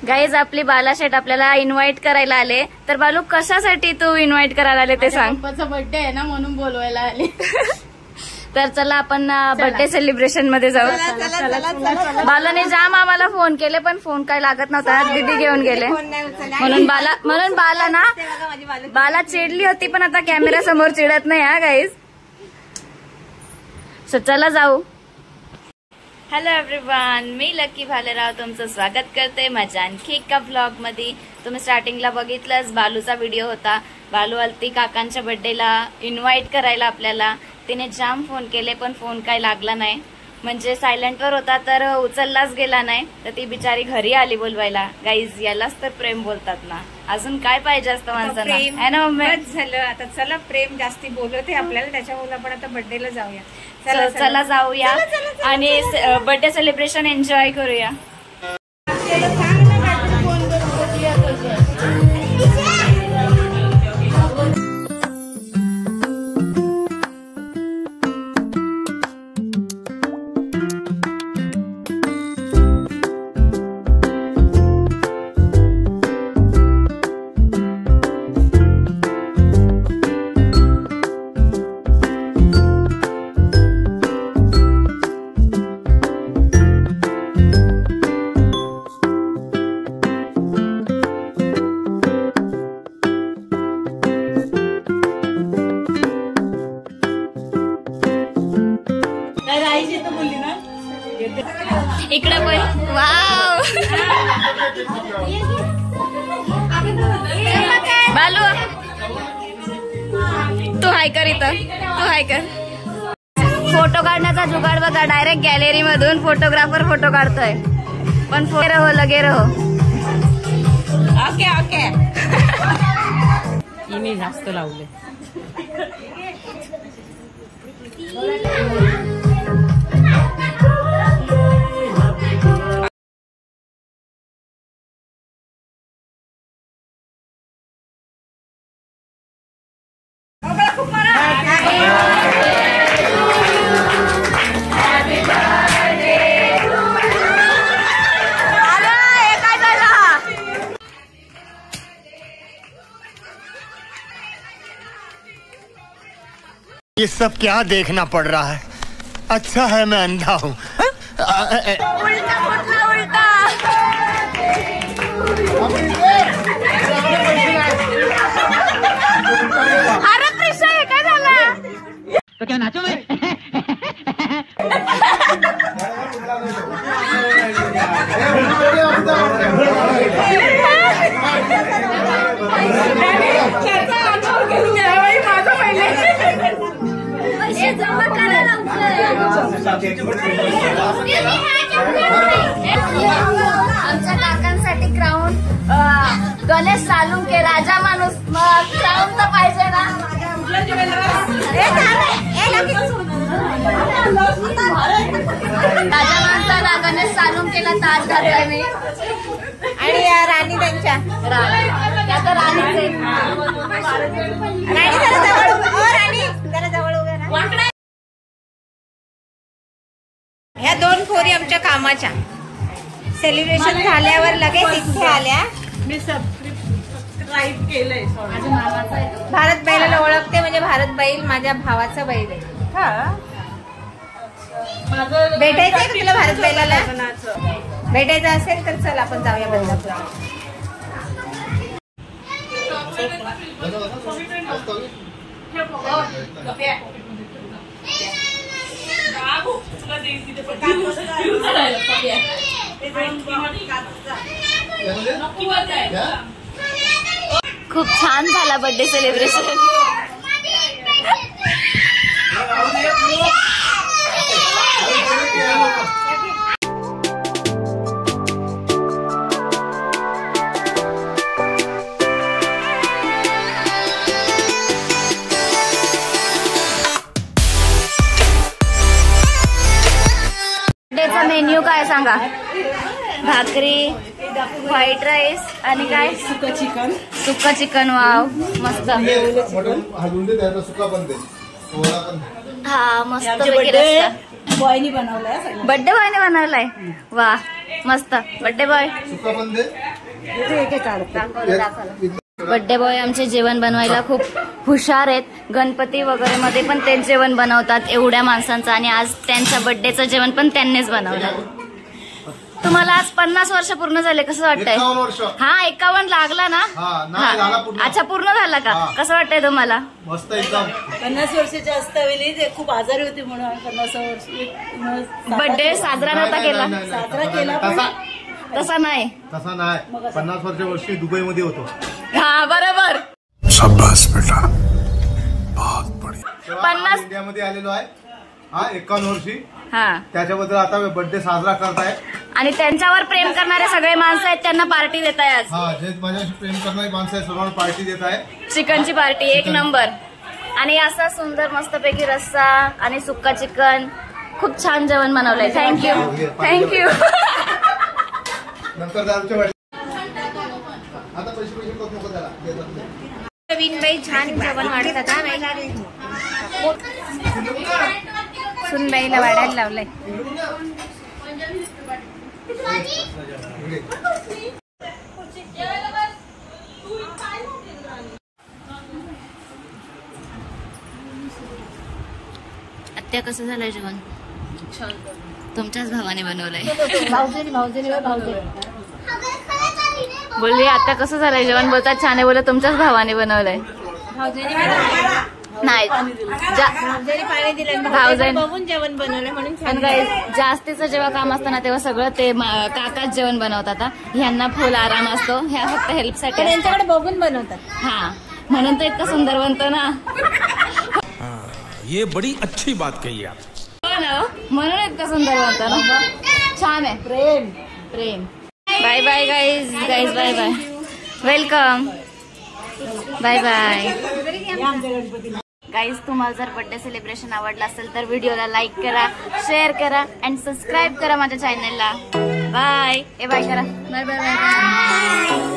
Guys आपली बाला शेठ आपल्याला invite करायला आले. तर बालू कशासाठी तू इन्व्हाइट करायला आले ते सांग. पप्पाचा बर्थडे आहे ना म्हणून बोलवायला आले. तर चला आपण बर्थडे सेलिब्रेशन मध्ये जाऊ. बालाने जाम आम्हाला फोन केले पण फोन काय लागत नव्हता. दीदी घेऊन गेले म्हणून बाला ना बाला चिडली होती पण आता कॅमेरा समोर चिडत नाही हा गाईज. सो चला जाऊ. हॅलो एव्हरीवन, मी लकी भालेराव तुमचं स्वागत करते माझ्या आणखी एका ब्लॉग मध्ये. तुम्ही स्टार्टिंगला बघितलंच बालूचा व्हिडिओ होता. बालू आलती काकांच्या बर्थडेला इन्व्हाइट करायला आपल्याला. तिने जाम फोन केले पण फोन काय लागला नाही, म्हणजे सायलेंटवर होता तर उचललाच गेला नाही. तर ती बिचारी घरी आली बोलवायला. गाईज यालाच तर प्रेम बोलतात ना. अजून काय पाहिजे असतं माणसाला है ना मम्मी. झालं आता चला प्रेम जास्ती बोलवते आपल्याला त्याच्यामुळे आपण आता बर्थडेला जाऊया. चला जाऊया आणि बर्थडे सेलिब्रेशन एन्जॉय करूया. इकडे पण वाव. बालू तू हाय कर इथं, तू हाय कर. फोटो काढण्याचा जुगाड बघा. डायरेक्ट गॅलरी मधून फोटोग्राफर फोटो काढतोय. पण लगे रहो. Okay okay. हिने जास्त लावले. ये सब क्या देखना पड़ रहा है. अच्छा है मैं अंधा हूँ. उल्टा फुटला उल्टा. अरे प्रिशा हे काय झालं. तो क्या नाचो मैं. आमच्या काकांसाठी क्राऊन गणेश सालुंके राजा माणूस. क्राऊन तर पाहिजे ना. राजा माणसाला गणेश सालुंकेला ताज घातलाय मी. आणि राणी त्यांच्या राणीचे राणी जरा जवळ उभ्या राहा. ह्या दोन पोरी आमच्या कामाच्या. सेलिब्रेशन झाल्यावर लगेच इथे आल्या. मी सबस्क्राईब केलंय. भारत बैलाला ओळखते म्हणजे भारत बैल माझ्या भावाचा बैल आहे. भेटायचं आहे तुला भारत बैलाला. भेटायचं असेल तर चल आपण जाऊया बदलापूर. खूप छान झाला बर्थडे सेलिब्रेशन. बर्थडेचा मेन्यू काय सांगा. भाकरी, व्हाईट राईस आणि काय सुक्का चिकन. वाव मस्त. हा मस्त. बर्थडे बॉयने बनवलाय. वा मस्त बर्थडे बॉय. बर्थडे बॉय आमचे जेवण बनवायला खूप हुशार आहेत. गणपती वगैरे मध्ये पण तेच जेवण बनवतात एवढ्या माणसांचं, आणि आज त्यांच्या बर्थडेचं जेवण पण त्यांनीच बनवलं. तुम्हाला आज 50 वर्ष पूर्ण झाले, कसं वाटतंय? हा 51 लागला ना? अच्छा पूर्ण झाला का? कसं वाटतंय तुम्हाला? मस्त एकदम. 50 वर्षाची असतावेळी ते खूप आजारी होती म्हणून 50 वर्ष बर्थडे साजरा नव्हता केला. साजरा केला तसा नाही. 50 वर्षी दुबई मध्ये होतो. हा बरोबर. शाबाश बेटा, बहुत बढ़िया. 50 इंडियामध्ये आलेलो आहे. हा 51 वर्षी. हा त्याच्याबद्दल आता बर्थडे साजरा करताय. आणि त्यांच्यावर प्रेम करणारे सगळे माणसं आहेत, त्यांना पार्टी देत आहे आज. हा जे माझ्याशी प्रेम करणारी माणसं आहेत सर्वांना पार्टी देत आहे. चिकनची पार्टी एक नंबर. आणि असा सुंदर मस्तपैकी रस्सा आणि सुक्का चिकन, खूप छान जेवण बनवलंय. Thank you thank you. नंतर आता पैसे नको त्याला. विनबाई छान जेवण वाढतात. सुनबाईला वाढायला लावलंय. आत्या कसं झालंय जेवण? तुमच्याच भावाने बनवलंय. बोलली आत्या कसं झालंय जेवण? बोलतात छान आहे. बोलत तुमच्याच भावाने बनवलंय. नाही पाणी दिलं भावजन बघून जेवण बनवलं म्हणून. पण काही जास्तीचं जेव्हा काम असतं ना तेव्हा सगळं ते काकाच जेवण बनवतात. ह्यांना फुल आराम असतो, ह्या फक्त हेल्पसाठी त्यांच्याकडे बघून बनवतात. हा म्हणून तर इतकं सुंदर बनतो ना. ये बड़ी अच्छी बात कही आप. हो ना, म्हणून इतकं सुंदर बनतो ना. छान आहे. प्रेम प्रेम. Bye bye guys. Guys bye bye. Welcome. Bye bye. Guys तुम्हाला जर बर्थडे सेलिब्रेशन आवडलं असेल तर व्हिडिओला लाईक करा, शेअर करा आणि सबस्क्राईब करा माझ्या चॅनलला. बाय. बाय करा. Bye bye bye.